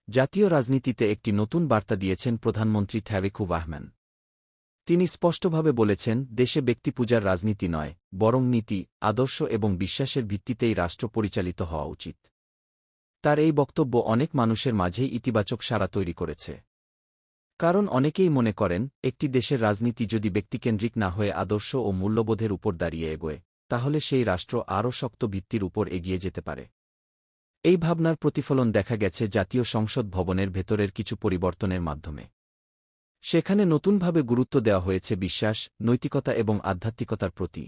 জাতীয় রাজনীতিতে একটি নতুন বার্তা দিয়েছেন প্রধানমন্ত্রী তারেক রহমান। তিনি স্পষ্টভাবে বলেছেন, দেশে ব্যক্তিপূজার রাজনীতি নয়, বরং নীতি, আদর্শ এবং বিশ্বাসের ভিত্তিতেই রাষ্ট্র পরিচালিত হওয়া উচিত। তার এই বক্তব্য অনেক মানুষের মাঝেই ইতিবাচক সাড়া তৈরি করেছে। কারণ অনেকেই মনে করেন, একটি দেশের রাজনীতি যদি ব্যক্তিকেন্দ্রিক না হয়ে আদর্শ ও মূল্যবোধের উপর দাঁড়িয়ে এগোয়, তাহলে সেই রাষ্ট্র আরও শক্ত ভিত্তির উপর এগিয়ে যেতে পারে। এই ভাবনার প্রতিফলন দেখা গেছে জাতীয় সংসদ ভবনের ভেতরের কিছু পরিবর্তনের মাধ্যমে। সেখানে নতুনভাবে গুরুত্ব দেওয়া হয়েছে বিশ্বাস, নৈতিকতা এবং আধ্যাত্মিকতার প্রতি।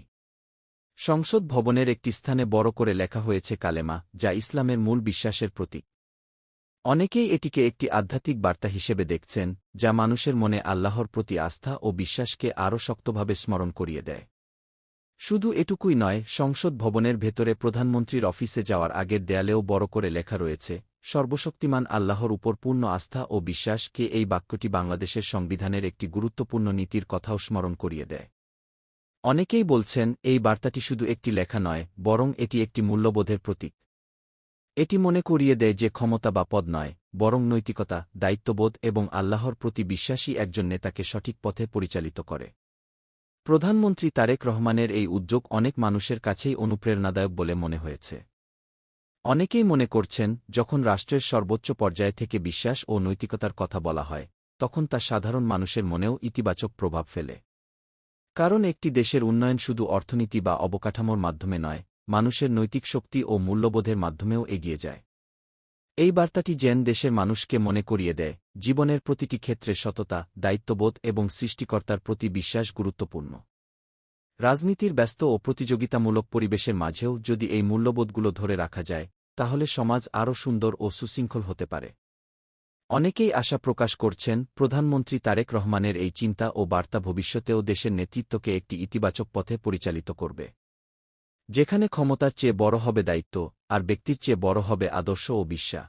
সংসদ ভবনের একটি স্থানে বড় করে লেখা হয়েছে কালেমা, যা ইসলামের মূল বিশ্বাসের প্রতীক। অনেকেই এটিকে একটি আধ্যাত্মিক বার্তা হিসেবে দেখছেন, যা মানুষের মনে আল্লাহর প্রতি আস্থা ও বিশ্বাসকে আরও শক্তভাবে স্মরণ করিয়ে দেয়। শুধু এটুকুই নয়, সংসদ ভবনের ভেতরে প্রধানমন্ত্রীর অফিসে যাওয়ার আগের দেয়ালেও বড় করে লেখা রয়েছে, সর্বশক্তিমান আল্লাহর উপর পূর্ণ আস্থা ও বিশ্বাসকে। এই বাক্যটি বাংলাদেশের সংবিধানের একটি গুরুত্বপূর্ণ নীতির কথাও স্মরণ করিয়ে দেয়। অনেকেই বলছেন, এই বার্তাটি শুধু একটি লেখা নয়, বরং এটি একটি মূল্যবোধের প্রতীক। এটি মনে করিয়ে দেয় যে ক্ষমতা বা পদ নয়, বরং নৈতিকতা, দায়িত্ববোধ এবং আল্লাহর প্রতি বিশ্বাসই একজন নেতাকে সঠিক পথে পরিচালিত করে। প্রধানমন্ত্রী তারেক রহমানের এই উদ্যোগ অনেক মানুষের কাছেই অনুপ্রেরণাদায়ক বলে মনে হয়েছে। অনেকেই মনে করছেন, যখন রাষ্ট্রের সর্বোচ্চ পর্যায় থেকে বিশ্বাস ও নৈতিকতার কথা বলা হয়, তখন তা সাধারণ মানুষের মনেও ইতিবাচক প্রভাব ফেলে। কারণ একটি দেশের উন্নয়ন শুধু অর্থনীতি বা অবকাঠামোর মাধ্যমে নয়, মানুষের নৈতিক শক্তি ও মূল্যবোধের মাধ্যমেও এগিয়ে যায়। এই বার্তাটি যেন দেশের মানুষকে মনে করিয়ে দেয়, জীবনের প্রতিটি ক্ষেত্রে সততা, দায়িত্ববোধ এবং সৃষ্টিকর্তার প্রতি বিশ্বাস গুরুত্বপূর্ণ। রাজনীতির ব্যস্ত ও প্রতিযোগিতামূলক পরিবেশের মাঝেও যদি এই মূল্যবোধগুলো ধরে রাখা যায়, তাহলে সমাজ আরও সুন্দর ও সুশৃঙ্খল হতে পারে। অনেকেই আশা প্রকাশ করছেন, প্রধানমন্ত্রী তারেক রহমানের এই চিন্তা ও বার্তা ভবিষ্যতেও দেশের নেতৃত্বকে একটি ইতিবাচক পথে পরিচালিত করবে, যেখানে ক্ষমতার চেয়ে বড় হবে দায়িত্ব, আর ব্যক্তির চেয়ে বড় হবে আদর্শ ও বিশ্বাস।